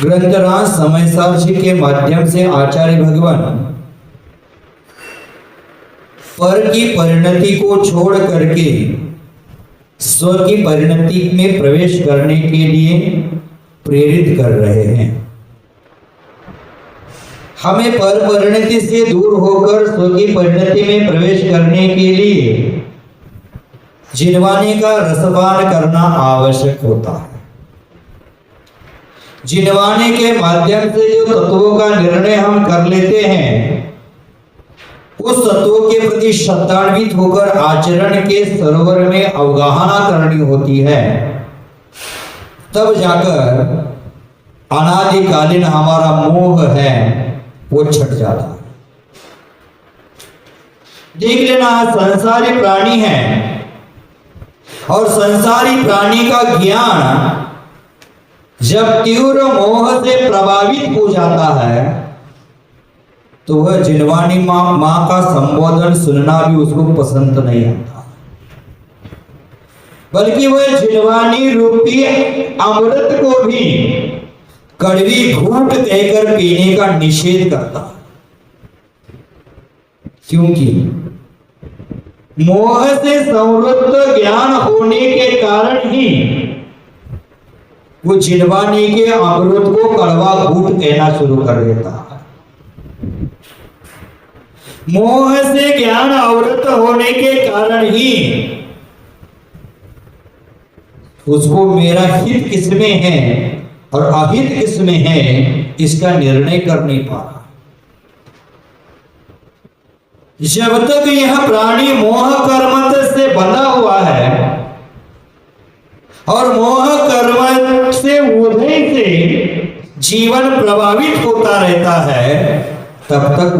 ग्रंथराज समयसार जी के माध्यम से आचार्य भगवान पर की परिणति को छोड़ करके स्व की परिणति में प्रवेश करने के लिए प्रेरित कर रहे हैं। हमें पर परिणति से दूर होकर स्व की परिणति में प्रवेश करने के लिए जिनवानी का रसपान करना आवश्यक होता है। जिनवानी के माध्यम से जो तत्वों का निर्णय हम कर लेते हैं, उस तत्वों के प्रति श्रद्धान्वित होकर आचरण के सरोवर में अवगाहना करनी होती है, तब जाकर अनादिकालीन हमारा मोह है वो छट जाता है। देख लेना, संसारी प्राणी है और संसारी प्राणी का ज्ञान जब तीव्र मोह से प्रभावित हो जाता है तो वह जिनवानी मां का संबोधन सुनना भी उसको पसंद नहीं आता, बल्कि वह जिनवानी रूपी अमृत को भी कड़वी घूंट कहकर पीने का निषेध करता है। क्योंकि मोह से संवृत्त ज्ञान होने के कारण ही वो जिनवानी के अमृत को कड़वा घूंट कहना शुरू कर देता है। मोह से ज्ञान आवृत होने के कारण ही उसको मेरा हित किसमें है और अहित किसमें है इसका निर्णय कर नहीं पा रहा। जब तक यह प्राणी मोह कर्म से बंधा हुआ है और मोह कर्म से उदय से जीवन प्रभावित होता रहता है, तब तक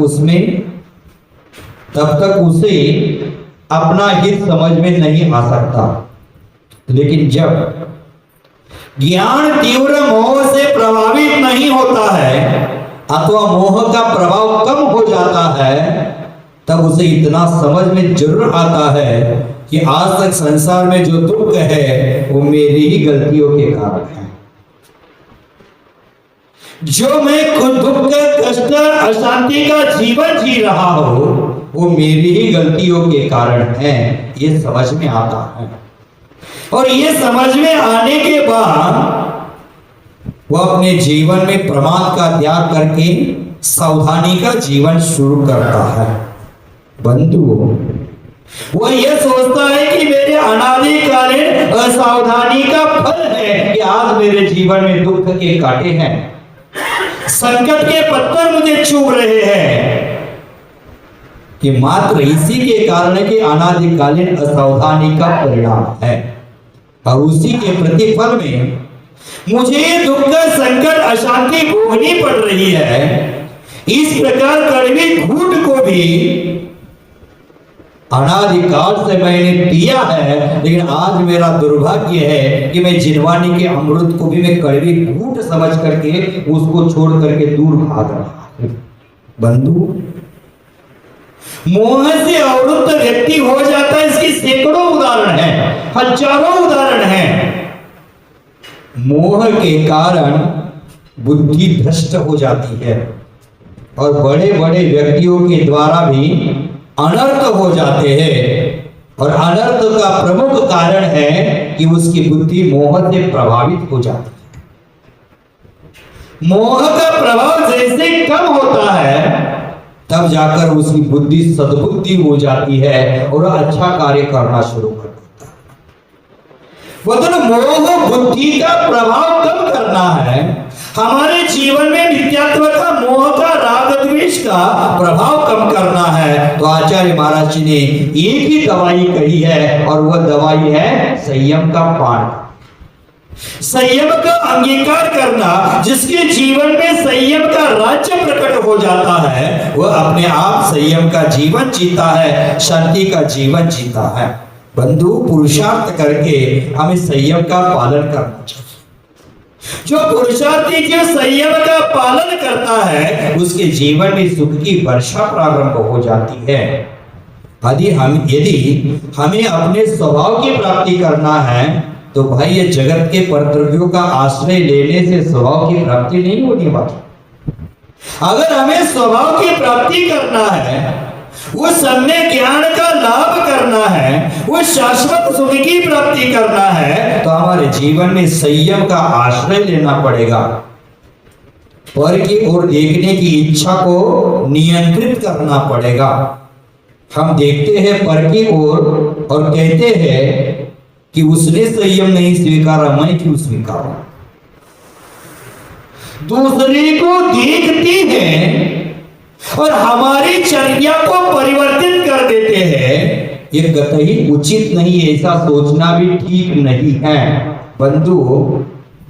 उसे अपना हित समझ में नहीं आ सकता। लेकिन जब ज्ञान तीव्र मोह से प्रभावित नहीं होता है अथवा मोह का प्रभाव कम हो जाता है, तब उसे इतना समझ में जरूर आता है कि आज तक संसार में जो दुख है वो मेरी ही गलतियों के कारण है। जो मैं खुद दुख, कष्ट, अशांति का जीवन जी रहा हूं वो मेरी ही गलतियों के कारण है, ये समझ में आता है। और ये समझ में आने के बाद वो अपने जीवन में प्रमाद का त्याग करके सावधानी का जीवन शुरू करता है। बंधु, वो ये सोचता है कि मेरे अनादिकालीन असावधानी का फल है कि आज मेरे जीवन में दुख के कांटे हैं, संकट के पत्थर मुझे चुभ रहे हैं, कि मात्र इसी के कारण कि अनादिकालीन असावधानी का परिणाम है और उसी के प्रतिफल में मुझे दुख, संकट, अशांति भोगनी पड़ रही है। इस प्रकार कड़वी घूंट को भी अनादिकाल से मैंने पिया है, लेकिन आज मेरा दुर्भाग्य है कि मैं जिनवानी के अमृत को भी मैं कड़वी घूंट समझ करके उसको छोड़ करके दूर भाग रहा हूं। बंधु, मोह से अवरुद्ध व्यक्ति हो जाता है, इसकी सैकड़ों उदाहरण हैं, हजारों उदाहरण हैं। मोह के कारण बुद्धि भ्रष्ट हो जाती है और बड़े बड़े व्यक्तियों के द्वारा भी अनर्थ हो जाते हैं, और अनर्थ का प्रमुख कारण है कि उसकी बुद्धि मोह से प्रभावित हो जाती है। मोह का प्रभाव जैसे कम होता है तब जाकर उसकी बुद्धि सद्बुद्धि हो जाती है और अच्छा कार्य करना शुरू कर देता है। मतलब मोह बुद्धि का प्रभाव कम करना है, हमारे जीवन में मिथ्यात्व का, मोह का, राग द्वेष का प्रभाव कम करना है, तो आचार्य महाराज जी ने एक ही दवाई कही है और वह दवाई है संयम का पान। संयम का अंगीकार करना। जिसके जीवन में संयम का राज्य प्रकट हो जाता है वह अपने आप संयम का जीवन जीता है, शांति का जीवन जीता है। बंधु, पुरुषार्थ करके हमें संयम का पालन करना चाहिए। जो पुरुषार्थी जो संयम का पालन करता है उसके जीवन में सुख की वर्षा प्रारंभ हो जाती है। यदि हमें अपने स्वभाव की प्राप्ति करना है तो भाई ये जगत के परद्रव्यों का आश्रय लेने से स्वभाव की प्राप्ति नहीं होने वाली। अगर हमें स्वभाव की प्राप्ति करना है, वो सम्यक ज्ञान का लाभ करना है, वो शाश्वत सुख की प्राप्ति करना है, तो हमारे जीवन में संयम का आश्रय लेना पड़ेगा। पर की ओर देखने की इच्छा को नियंत्रित करना पड़ेगा। हम देखते हैं पर की ओर और कहते हैं कि उसने संयम नहीं स्वीकारा, मैं क्यों स्वीकारूं। दूसरे को देखते हैं और हमारी चर्या को परिवर्तित कर देते हैं, ये कतई उचित नहीं है। ऐसा सोचना भी ठीक नहीं है। बंधु,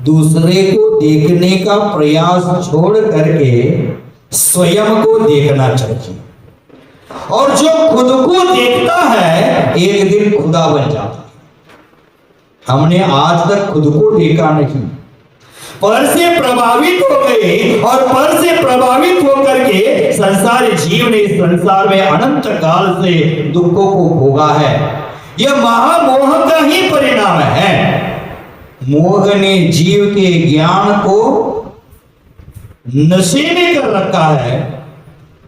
दूसरे को देखने का प्रयास छोड़ करके स्वयं को देखना चाहिए। और जो खुद को देखता है एक दिन खुदा बन जाता है। हमने आज तक खुद को देखा नहीं, पर से प्रभावित हो गए और पर से प्रभावित होकर के संसारी जीव ने इस संसार में अनंत काल से दुखों को भोगा है। यह महामोह का ही परिणाम है। मोह ने जीव के ज्ञान को नशे में कर रखा है।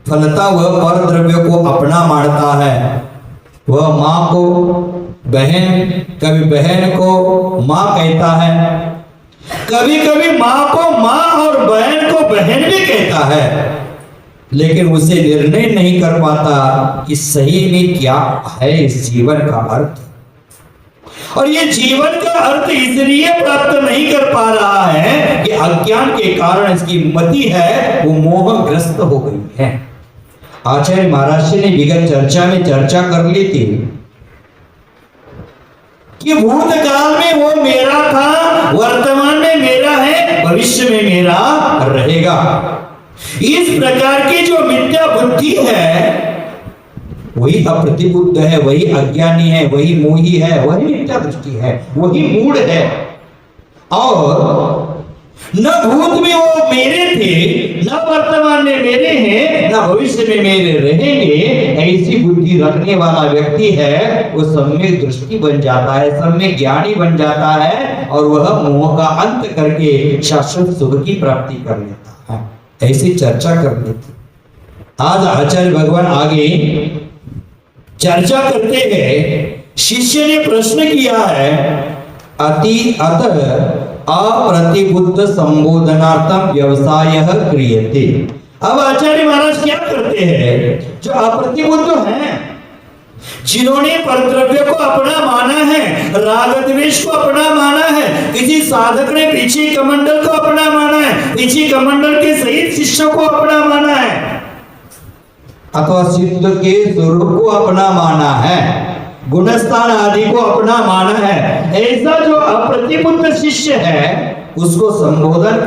फलता वह पर द्रव्य को अपना मानता है। वह मां को बहन, कभी बहन को मां कहता है, कभी कभी मां को मां और बहन को बहन भी कहता है, लेकिन उसे निर्णय नहीं कर पाता कि सही में क्या है इस जीवन का अर्थ। और ये जीवन का अर्थ इसलिए प्राप्त नहीं कर पा रहा है कि अज्ञान के कारण इसकी मति है वो मोहग्रस्त हो गई है। आचार्य महाराज ने विगत चर्चा में चर्चा कर ली थी कि भूतकाल में वो मेरा था, वर्तमान में मेरा है, भविष्य में मेरा रहेगा। इस प्रकार की जो मिथ्या बुद्धि है वही अप्रतिबुद्ध है, वही अज्ञानी है, वही मोही है, वही मिथ्या दृष्टि है, वही मूढ़ है। और न भूत में वो मेरे थे, न वर्तमान में मेरे हैं, न भविष्य में मेरे रहेंगे। ऐसी बुद्धि रखने वाला व्यक्ति है वो सम्यक दृष्टि बन जाता है, सम्यक ज्ञानी बन जाता है और वह मोह का अंत करके शाश्वत सुख की प्राप्ति कर लेता है। ऐसी चर्चा कर लेती। आज आचार्य भगवान आगे चर्चा करते हैं। शिष्य ने प्रश्न किया है, अतः अप्रतिबुद्ध संबोधनार्थम व्यवसाय क्रियते। अब आचार्य महाराज क्या करते हैं? जो अप्रतिबुद्ध हैं, जिन्होंने परद्रव्य को अपना माना है, राग द्वेष को अपना माना है, किसी साधक ने पीछे कमंडल को अपना माना है, पीछे कमंडल के सहित शिष्यों को अपना माना है, अथवा सिद्ध के स्वरूप को अपना माना है, गुणस्थान आदि को अपना माना है, ऐसा जो अप्रतिबुद्ध शिष्य है उसको संबोधन